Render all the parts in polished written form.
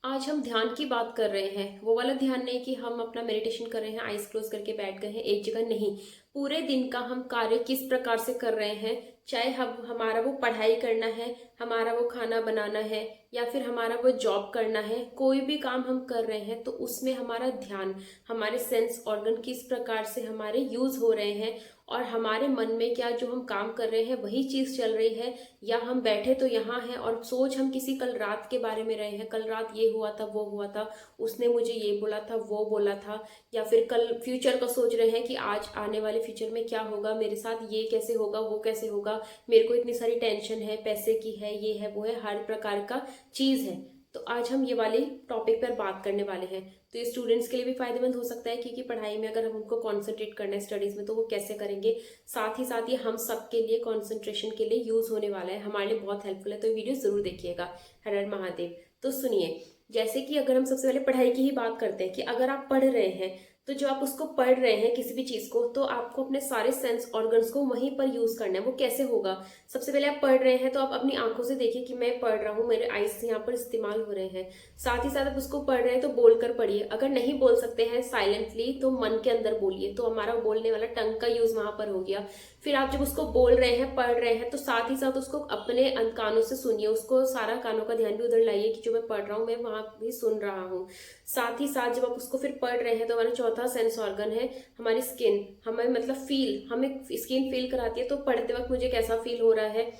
आज हम ध्यान की बात कर रहे हैं। वो वाला ध्यान नहीं कि हम अपना मेडिटेशन कर रहे हैं, आइज क्लोज करके बैठ गए हैं एक जगह। नहीं, पूरे दिन का हम कार्य किस प्रकार से कर रहे हैं। चाहे हम हमारा वो पढ़ाई करना है, हमारा वो खाना बनाना है, या फिर हमारा वो जॉब करना है, कोई भी काम हम कर रहे हैं तो उसमें हमारा ध्यान, हमारे सेंस ऑर्गन किस प्रकार से हमारे यूज हो रहे हैं, और हमारे मन में क्या जो हम काम कर रहे हैं वही चीज चल रही है, या हम बैठे तो यहाँ हैं और सोच हम किसी कल रात के बारे में रहे हैं। कल रात ये हुआ था, वो हुआ था, उसने मुझे ये बोला था, वो बोला था। या फिर कल फ्यूचर का सोच रहे हैं कि आज आने वाले फ्यूचर में क्या होगा मेरे साथ, ये कैसे होगा, वो कैसे होगा, मेरे को इतनी सारी टेंशन है, पैसे की है, ये है, वो है, हर प्रकार का चीज है। तो आज हम ये वाली टॉपिक पर बात करने वाले हैं। तो ये स्टूडेंट्स के लिए भी फायदेमंद हो सकता है, क्योंकि पढ़ाई में अगर हम उनको कॉन्सेंट्रेट करना है स्टडीज में तो वो कैसे करेंगे। साथ ही साथ ये हम सब के लिए कॉन्सेंट्रेशन के लिए यूज होने वाला है, हमारे लिए बहुत हेल्पफुल है। तो ये वीडियो जरूर देखिएगा। हर हर महादेव। तो सुनिए, जैसे कि अगर हम सबसे पहले पढ़ाई की ही बात करते हैं कि अगर आप पढ़ रहे हैं तो जो आप उसको पढ़ रहे हैं किसी भी चीज को, तो आपको अपने सारे सेंस ऑर्गन्स को वहीं पर यूज करना है। वो कैसे होगा? सबसे पहले आप पढ़ रहे हैं तो आप अपनी आंखों से देखिए कि मैं पढ़ रहा हूँ, मेरे आईज यहाँ पर इस्तेमाल हो रहे हैं। साथ ही साथ आप उसको पढ़ रहे हैं तो बोलकर पढ़िए। अगर नहीं बोल सकते हैं साइलेंटली तो मन के अंदर बोलिए, तो हमारा बोलने वाला टंग का यूज वहां पर हो गया। फिर आप जब उसको बोल रहे हैं, पढ़ रहे हैं, तो साथ ही साथ उसको अपने कानों से सुनिए। उसको सारा कानों का ध्यान भी उधर लाइए कि जो मैं पढ़ रहा हूँ मैं वहां भी सुन रहा हूँ। साथ ही साथ जब आप उसको फिर पढ़ रहे हैं तो हमारा चौथा सेंस ऑर्गन है हमारी स्किन। हमें मतलब फील, हमें स्किन फील कराती है। तो पढ़ते वक्त मुझे कैसा फील हो रहा है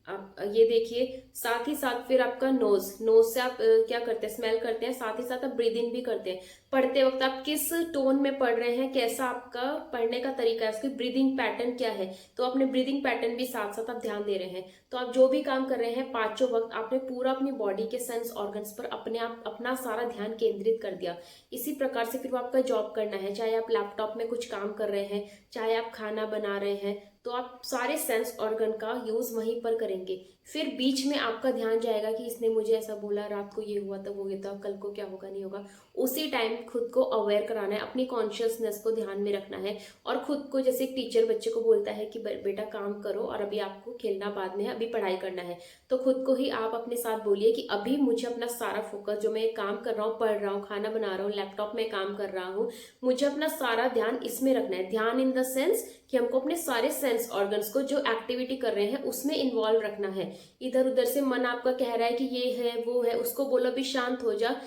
आप ये देखिए। साथ ही साथ फिर आपका नोज, नोज से आप क्या करते हैं, स्मेल करते हैं। साथ ही साथ आप ब्रीदिंग भी करते हैं। पढ़ते वक्त आप किस टोन में पढ़ रहे हैं, कैसा आपका पढ़ने का तरीका है, उसकी ब्रीदिंग पैटर्न क्या है, तो अपने ब्रीदिंग पैटर्न भी साथ साथ आप ध्यान दे रहे हैं। तो आप जो भी काम कर रहे हैं पांचों वक्त आपने पूरा अपनी बॉडी के सेंस ऑर्गन्स पर अपने आप अपना सारा ध्यान केंद्रित कर दिया। इसी प्रकार से फिर वो आपका जॉब करना है, चाहे आप लैपटॉप में कुछ काम कर रहे हैं, चाहे आप खाना बना रहे हैं, तो आप सारे सेंस ऑर्गन का यूज वहीं पर करेंगे। फिर बीच में आपका ध्यान जाएगा कि इसने मुझे ऐसा बोला, रात को ये हुआ था, वो ये था, कल को क्या होगा, नहीं होगा। उसी टाइम खुद को अवेयर कराना है, अपनी कॉन्शियसनेस को ध्यान में रखना है। और खुद को, जैसे एक टीचर बच्चे को बोलता है कि बेटा काम करो और अभी आपको खेलना बाद में है, अभी पढ़ाई करना है, तो खुद को ही आप अपने साथ बोलिए कि अभी मुझे अपना सारा फोकस, जो मैं काम कर रहा हूँ, पढ़ रहा हूँ, खाना बना रहा हूँ, लैपटॉप में काम कर रहा हूँ, मुझे अपना सारा ध्यान इसमें रखना है। ध्यान इन द सेंस कि हमको अपने सारे सेंस ऑर्गन्स को जो एक्टिविटी कर रहे हैं उसमें इन्वॉल्व रखना है। इधर उधर से मन आपका कह रहा है कि ये है, वो है, उसको बोलो अभी शांत हो जा,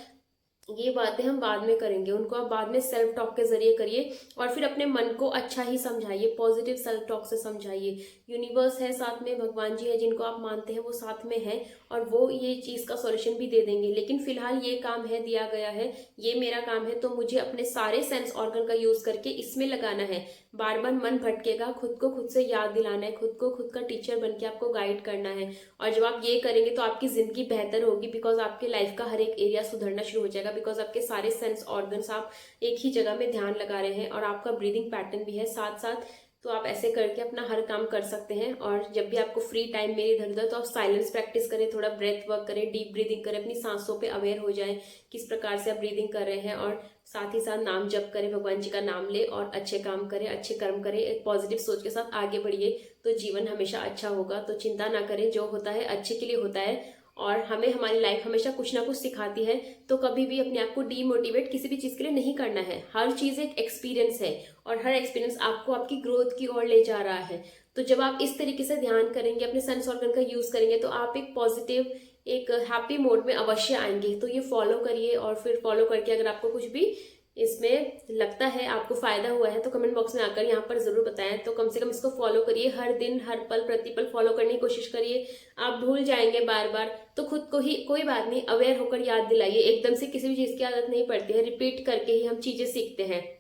ये बातें हम बाद में करेंगे, उनको आप बाद में सेल्फ टॉक के जरिए करिए। और फिर अपने मन को अच्छा ही समझाइए, पॉजिटिव सेल्फ टॉक से समझाइए। यूनिवर्स है साथ में, भगवान जी है जिनको आप मानते हैं वो साथ में है, और वो ये चीज का सॉल्यूशन भी दे देंगे। लेकिन फिलहाल ये काम है, दिया गया है, ये मेरा काम है, तो मुझे अपने सारे सेंस ऑर्गन का यूज करके इसमें लगाना है। बार बार मन भटकेगा, खुद को खुद से याद दिलाना है, खुद को खुद का टीचर बन के आपको गाइड करना है। और जब आप ये करेंगे तो आपकी जिंदगी बेहतर होगी, बिकॉज आपके लाइफ का हर एक एरिया सुधरना शुरू हो जाएगा। बिकॉज आपके सारे सेंस ऑर्गन्स आप एक ही जगह में ध्यान लगा रहे हैं, और आपका ब्रीदिंग पैटर्न भी है साथ साथ। तो आप ऐसे करके अपना हर काम कर सकते हैं। और जब भी आपको फ्री टाइम मिले इधर उधर, तो आप साइलेंस प्रैक्टिस करें, थोड़ा ब्रेथ वर्क करें, डीप ब्रीदिंग करें, अपनी सांसों पे अवेयर हो जाएं किस प्रकार से आप ब्रीदिंग कर रहे हैं। और साथ ही साथ नाम जप करें, भगवान जी का नाम ले, और अच्छे काम करें, अच्छे कर्म करें, एक पॉजिटिव सोच के साथ आगे बढ़िए, तो जीवन हमेशा अच्छा होगा। तो चिंता ना करें, जो होता है अच्छे के लिए होता है। और हमें हमारी लाइफ हमेशा कुछ ना कुछ सिखाती है, तो कभी भी अपने आप को डीमोटिवेट किसी भी चीज के लिए नहीं करना है। हर चीज एक एक्सपीरियंस है, और हर एक्सपीरियंस आपको आपकी ग्रोथ की ओर ले जा रहा है। तो जब आप इस तरीके से ध्यान करेंगे, अपने सेंस ऑर्गन का यूज करेंगे, तो आप एक पॉजिटिव, एक हैप्पी मोड में अवश्य आएंगे। तो ये फॉलो करिए, और फिर फॉलो करके अगर आपको कुछ भी इसमें लगता है, आपको फायदा हुआ है, तो कमेंट बॉक्स में आकर यहाँ पर जरूर बताएं। तो कम से कम इसको फॉलो करिए, हर दिन, हर पल, प्रतिपल फॉलो करने की कोशिश करिए। आप भूल जाएंगे बार बार, तो खुद को ही, कोई बात नहीं, अवेयर होकर याद दिलाइए। एकदम से किसी भी चीज की आदत नहीं पड़ती है, रिपीट करके ही हम चीजें सीखते हैं।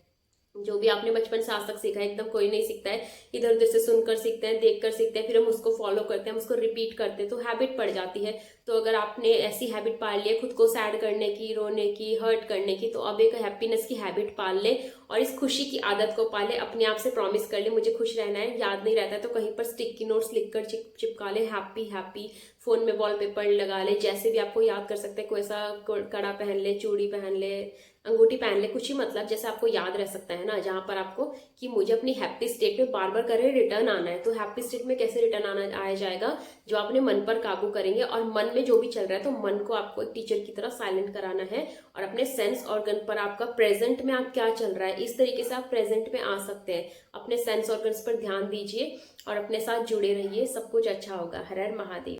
जो भी आपने बचपन से आज तक सीखा है, एकदम कोई नहीं सीखता है, इधर उधर से सुनकर सीखते हैं, देखकर सीखते हैं, फिर हम उसको फॉलो करते हैं, हम उसको रिपीट करते हैं, तो हैबिट पड़ जाती है। तो अगर आपने ऐसी हैबिट पाल ली है खुद को सैड करने की, रोने की, हर्ट करने की, तो अब एक हैप्पीनेस की हैबिट पाल ले, और इस खुशी की आदत को पाले। अपने आप से प्रॉमिस कर ले मुझे खुश रहना है। याद नहीं रहता है तो कहीं पर स्टिकी नोट्स लिखकर चिपका ले, हैप्पी हैप्पी फोन में वॉलपेपर लगा ले, जैसे भी आपको याद कर सकते हैं, कोई ऐसा कड़ा पहन ले, चूड़ी पहन ले, अंगूठी पहन ले, कुछ ही मतलब जैसे आपको याद रह सकता है ना, जहां पर आपको कि मुझे अपनी हैप्पी स्टेट में बार बार करे रिटर्न आना है। तो हैप्पी स्टेट में कैसे रिटर्न आना आया जाएगा, जो अपने मन पर काबू करेंगे और मन में जो भी चल रहा है, तो मन को आपको एक टीचर की तरह साइलेंट कराना है और अपने सेंस ऑर्गन पर आपका प्रेजेंट में आप क्या चल रहा है, इस तरीके से आप प्रेजेंट में आ सकते हैं। अपने सेंस ऑर्गन्स पर ध्यान दीजिए और अपने साथ जुड़े रहिए, सब कुछ अच्छा होगा। हर हर महादेव।